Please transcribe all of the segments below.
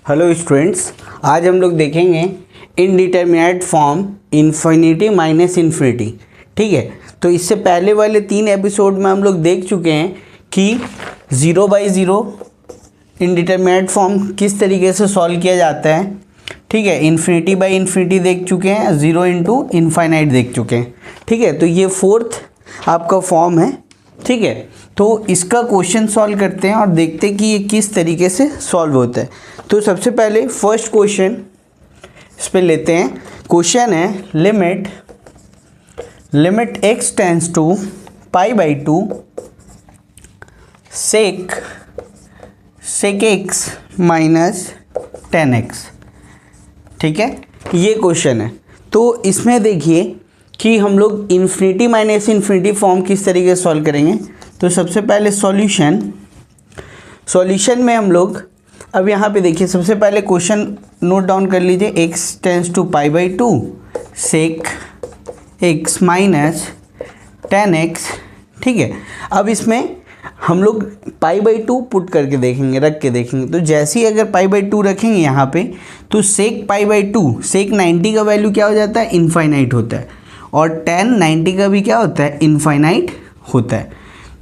Hello students, आज हम लोग देखेंगे indeterminate form infinity minus infinity. ठीक है, तो इससे पहले वाले 3 एपिसोड में हम लोग देख चुके हैं कि 0/0 इनडिटरमिनेट फॉर्म किस तरीके से सॉल्व किया जाता है। ठीक है, इन्फिनिटी बाई इन्फिनिटी देख चुके हैं, 0 इंटू इनफाइनाइट देख चुके हैं। ठीक है, तो ये 4th आपका फॉर्म है। ठीक है, तो इसका क्वेश्चन सॉल्व करते हैं और देखते हैं कि ये किस तरीके से सॉल्व होता है। तो सबसे पहले फर्स्ट क्वेश्चन इस पर लेते हैं। क्वेश्चन है limit x tends to π/2 sec x minus 10x। ठीक है, ये क्वेश्चन है। तो इसमें देखिए कि हम लोग इन्फिनिटी माइनस इन्फिनिटी फॉर्म किस तरीके से सॉल्व करेंगे। तो सबसे पहले सॉल्यूशन में हम लोग अब यहाँ पे देखिए, सबसे पहले क्वेश्चन नोट डाउन कर लीजिए। x tends to π/2 sec x minus 10x। ठीक है, अब इसमें हम लोग π/2 पुट करके देखेंगे, रख के देखेंगे। तो जैसे ही अगर π/2 रखेंगे यहाँ पे, तो सेक π/2 सेक 90 का वैल्यू क्या हो जाता है, इनफाइनाइट होता है, और 10 90 का भी क्या होता है, इनफाइनाइट होता है।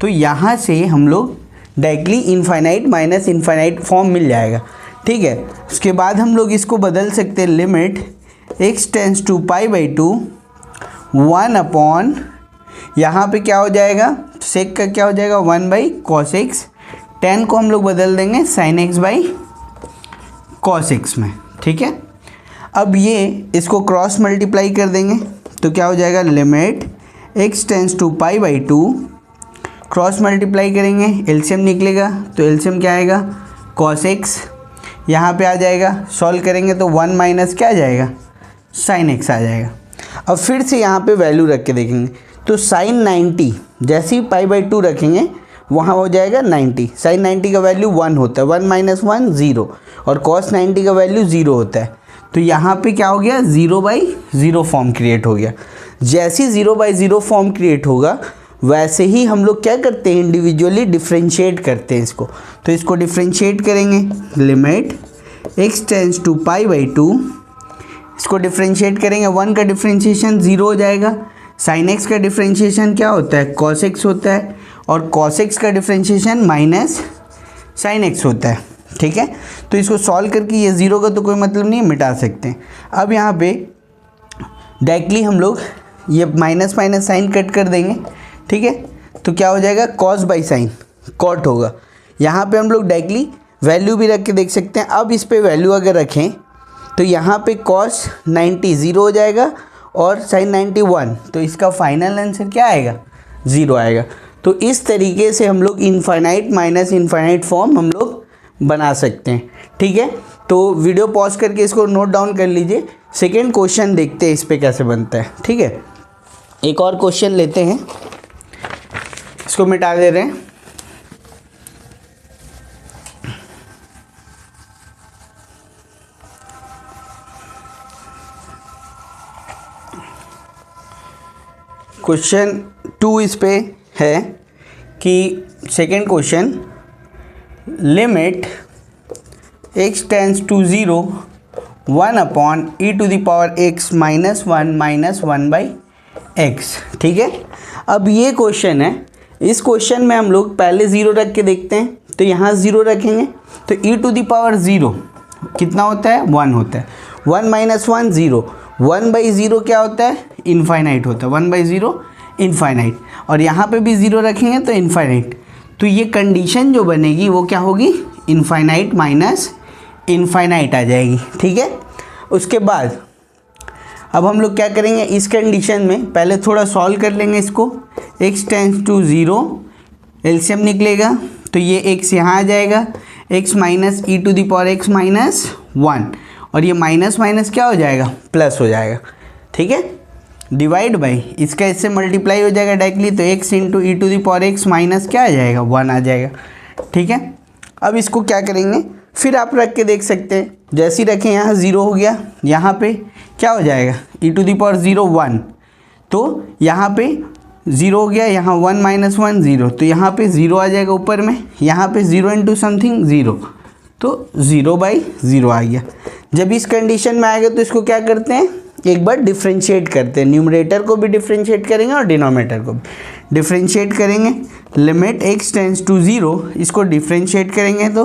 तो यहाँ से हम लोग directly infinite minus infinite form मिल जाएगा। ठीक है, उसके बाद हम लोग इसको बदल सकते हैं। Limit x tends to π/2 1 upon, यहाँ पे क्या हो जाएगा, सेक का क्या हो जाएगा, 1/cos x। 10 को हम लोग बदल देंगे sin x/cos x में। ठीक है, अब ये इसको क्रॉस मल्टीप्लाई कर देंगे तो क्या हो जाएगा, limit x tends to π/2 cross multiply करेंगे, एलसीएम निकलेगा तो एलसीएम क्या आएगा, cos x। यहाँ पे आ जाएगा, सॉल्व करेंगे तो 1 माइनस क्या आ जाएगा, sin x आ जाएगा। अब फिर से यहाँ पे वैल्यू रख के देखेंगे तो sin 90 जैसे ही π/2 रखेंगे वहाँ हो जाएगा 90। sin 90 का वैल्यू 1 होता है, 1 माइनस 1 0, और cos 90 का वैल्यू 0 होता है। तो यहाँ पे क्या हो गया, 0/0 फॉर्म क्रिएट हो गया। जैसे ही 0/0 फॉर्म क्रिएट होगा वैसे ही हम लोग क्या करते हैं, इंडिविजुअली डिफ्रेंशिएट करते हैं इसको। तो इसको डिफ्रेंशिएट करेंगे, लिमिट x टेंस टू π/2, इसको डिफ्रेंशिएट करेंगे, 1 का डिफ्रेंशिएशन 0 हो जाएगा। sin x का डिफ्रेंशिएशन क्या होता है, cos x होता है, और cos x का डिफ्रेंशिएशन माइनस sin x होता है। ठीक है, तो इसको सॉल्व करके ये 0 का तो कोई मतलब नहीं, मिटा सकते हैं। अब यहाँ पे डायरेक्टली हम लोग ये माइनस साइन कट कर देंगे। ठीक है, तो क्या हो जाएगा, cos बाई साइन कॉट होगा। यहाँ पे हम लोग डायरेक्टली वैल्यू भी रख के देख सकते हैं। अब इस पे वैल्यू अगर रखें तो यहाँ पे cos 90 0 हो जाएगा और sin 90 1, तो इसका फाइनल आंसर क्या आएगा, 0 आएगा। तो इस तरीके से हम लोग इनफाइनाइट माइनस इनफाइनाइट फॉर्म हम लोग बना सकते हैं। ठीक है, तो वीडियो पॉज करके इसको नोट डाउन कर लीजिए। सेकेंड क्वेश्चन देखते हैं इस पर कैसे बनता है। ठीक है, एक और क्वेश्चन लेते हैं, इसको मिटा दे रहे हैं। क्वेश्चन 2 इस पे है कि second question, limit x tends to 0 1 upon e⁻x minus 1 minus 1/x। ठीक है, अब ये क्वेश्चन है। इस क्वेश्चन में हम लोग पहले 0 रख के देखते हैं। तो यहाँ 0 रखेंगे तो e⁻0 कितना होता है, 1 होता है। 1 माइनस 1 0, 1/0 क्या होता है, इनफाइनाइट होता है, 1/0 इनफाइनाइट, और यहाँ पे भी 0 रखेंगे तो इनफाइनाइट। तो ये कंडीशन जो बनेगी वो क्या होगी, इनफाइनाइट माइनस इनफाइनाइट आ जाएगी। ठीक है, उसके बाद अब हम लोग क्या करेंगे, इस कंडीशन में पहले थोड़ा सॉल्व कर लेंगे इसको। x टेंस टू 0 एलसीएम निकलेगा तो ये x यहाँ आ जाएगा, x माइनस e⁻x माइनस 1, और ये माइनस माइनस क्या हो जाएगा, प्लस हो जाएगा। ठीक है, डिवाइड बाई इसका इससे मल्टीप्लाई हो जाएगा डायरेक्टली, तो x इंटू e⁻x माइनस क्या आ जाएगा, 1 आ जाएगा। ठीक है, अब इसको क्या करेंगे, फिर आप रख के देख सकते हैं। जैसे ही रखें यहाँ 0 हो गया, यहाँ पे क्या हो जाएगा, e⁻0 1, तो यहाँ पे 0 हो गया, यहाँ 1 माइनस 1 0, तो यहाँ पे 0 आ जाएगा ऊपर में, यहाँ पे 0 इंटू समथिंग 0, तो 0/0 आ गया। जब इस कंडीशन में आएगा तो इसको क्या करते हैं, एक बार डिफ्रेंशिएट करते हैं, न्यूमरेटर को भी डिफ्रेंशिएट करेंगे और डिनोमिनेटर को भी डिफ्रेंशिएट करेंगे। लिमिट x टेंड्स टू 0, इसको डिफ्रेंशिएट करेंगे तो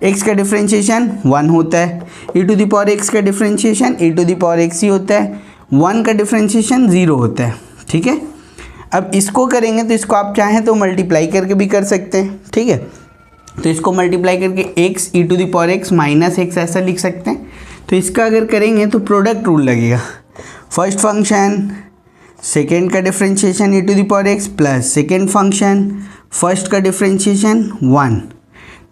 x का डिफ्रेंशिएशन 1 होता है, e⁻x का डिफ्रेंशिएशन e⁻x ही होता है, 1 का डिफ्रेंशिएशन 0 होता है। ठीक है, अब इसको करेंगे तो इसको आप चाहें तो मल्टीप्लाई करके भी कर सकते हैं। ठीक है, तो इसको मल्टीप्लाई करके x e⁻x माइनस x ऐसा लिख सकते हैं। तो इसका अगर करेंगे तो प्रोडक्ट रूल लगेगा, फर्स्ट फंक्शन सेकेंड का differentiation e⁻x plus second function first का डिफ्रेंशिएशन 1।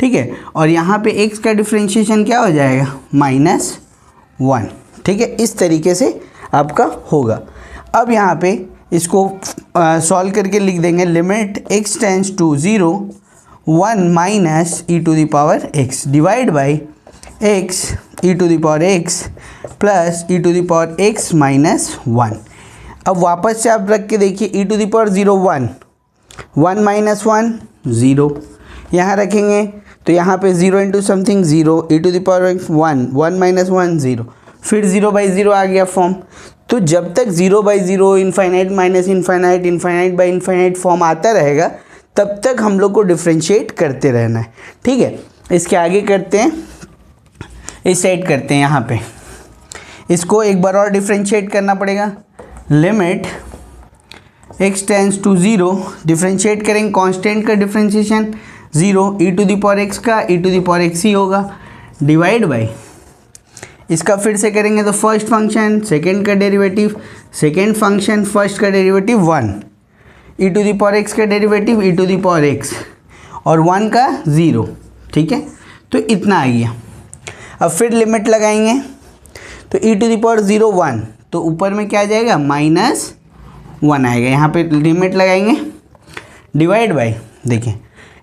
ठीक है, और यहाँ पे x का डिफ्रेंशिएशन क्या हो जाएगा, -1। ठीक है, इस तरीके से आपका होगा। अब यहाँ पे इसको सॉल्व करके लिख देंगे, limit x tends to 0 1 minus e⁻x divide by x e⁻x plus e⁻x minus 1। अब वापस से आप रख के देखिए, e⁻0 1, 1 माइनस 1 0, यहाँ रखेंगे तो यहाँ पे 0 इंटू समथिंग 0, e⁻x 1, 1 माइनस 1 0, फिर 0/0 आ गया फॉर्म। तो जब तक 0/0 infinite minus infinite infinite by infinite form आता रहेगा तब तक हम लोग को डिफ्रेंशिएट करते रहना है। ठीक है, इसके आगे करते हैं, इस साइड करते हैं, यहाँ पे इसको एक बार और डिफ्रेंशिएट करना पड़ेगा। Limit x tends to 0, differentiate करेंगे कांस्टेंट का डिफ्रेंशिएशन 0, e⁻x का e⁻x ही होगा डिवाइड बाई, इसका फिर से करेंगे तो फर्स्ट फंक्शन सेकेंड का डेरिवेटिव, सेकेंड फंक्शन फर्स्ट का डेरिवेटिव 1, e⁻x का डेरिवेटिव e⁻x और 1 का 0। ठीक है, तो इतना आ गया। अब फिर लिमिट लगाएंगे तो e⁻0 1, तो ऊपर में क्या आ जाएगा, -1 आएगा। यहाँ पे लिमिट लगाएंगे डिवाइड बाई, देखिए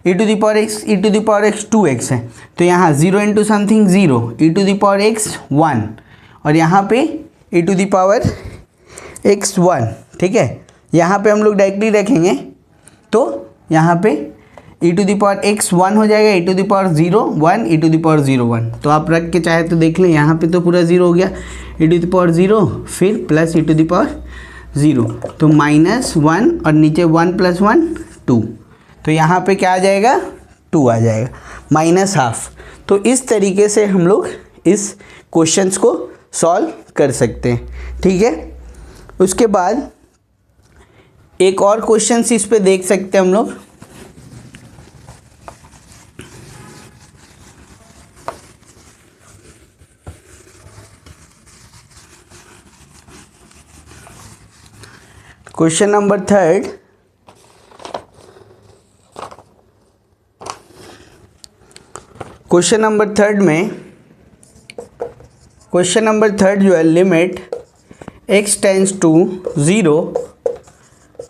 e⁻x 2x है तो यहाँ 0 इंटू समथिंग 0, e⁻x 1 और यहाँ पे e⁻x 1। ठीक है, यहाँ पे हम लोग डायरेक्टली रखेंगे तो यहाँ पे e⁻x 1 हो जाएगा, e⁻0 1, e⁻0 1। तो आप रख के चाहे तो देख लें, यहाँ पे तो पूरा 0 हो गया, e⁻0 फिर प्लस e⁻0, तो -1 और नीचे 1 + 1 2, तो यहाँ पे क्या आ जाएगा, 2 आ जाएगा, -½ तो इस तरीके से हम लोग इस क्वेश्चंस को सॉल्व कर सकते हैं। ठीक है, उसके बाद एक और क्वेश्चन इस पे देख सकते हैं हम लोग। क्वेश्चन नंबर 3 क्वेश्चन नंबर 3 में क्वेश्चन नंबर 3 जो है, limit x tends to 0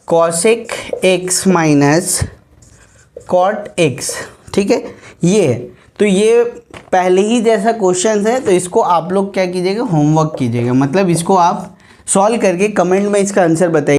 cosec x minus cot x। ठीक है, ये है, तो ये पहले ही जैसा क्वेश्चन है, तो इसको आप लोग क्या कीजिएगा, होमवर्क कीजिएगा, मतलब इसको आप सॉल्व करके कमेंट में इसका आंसर बताइए।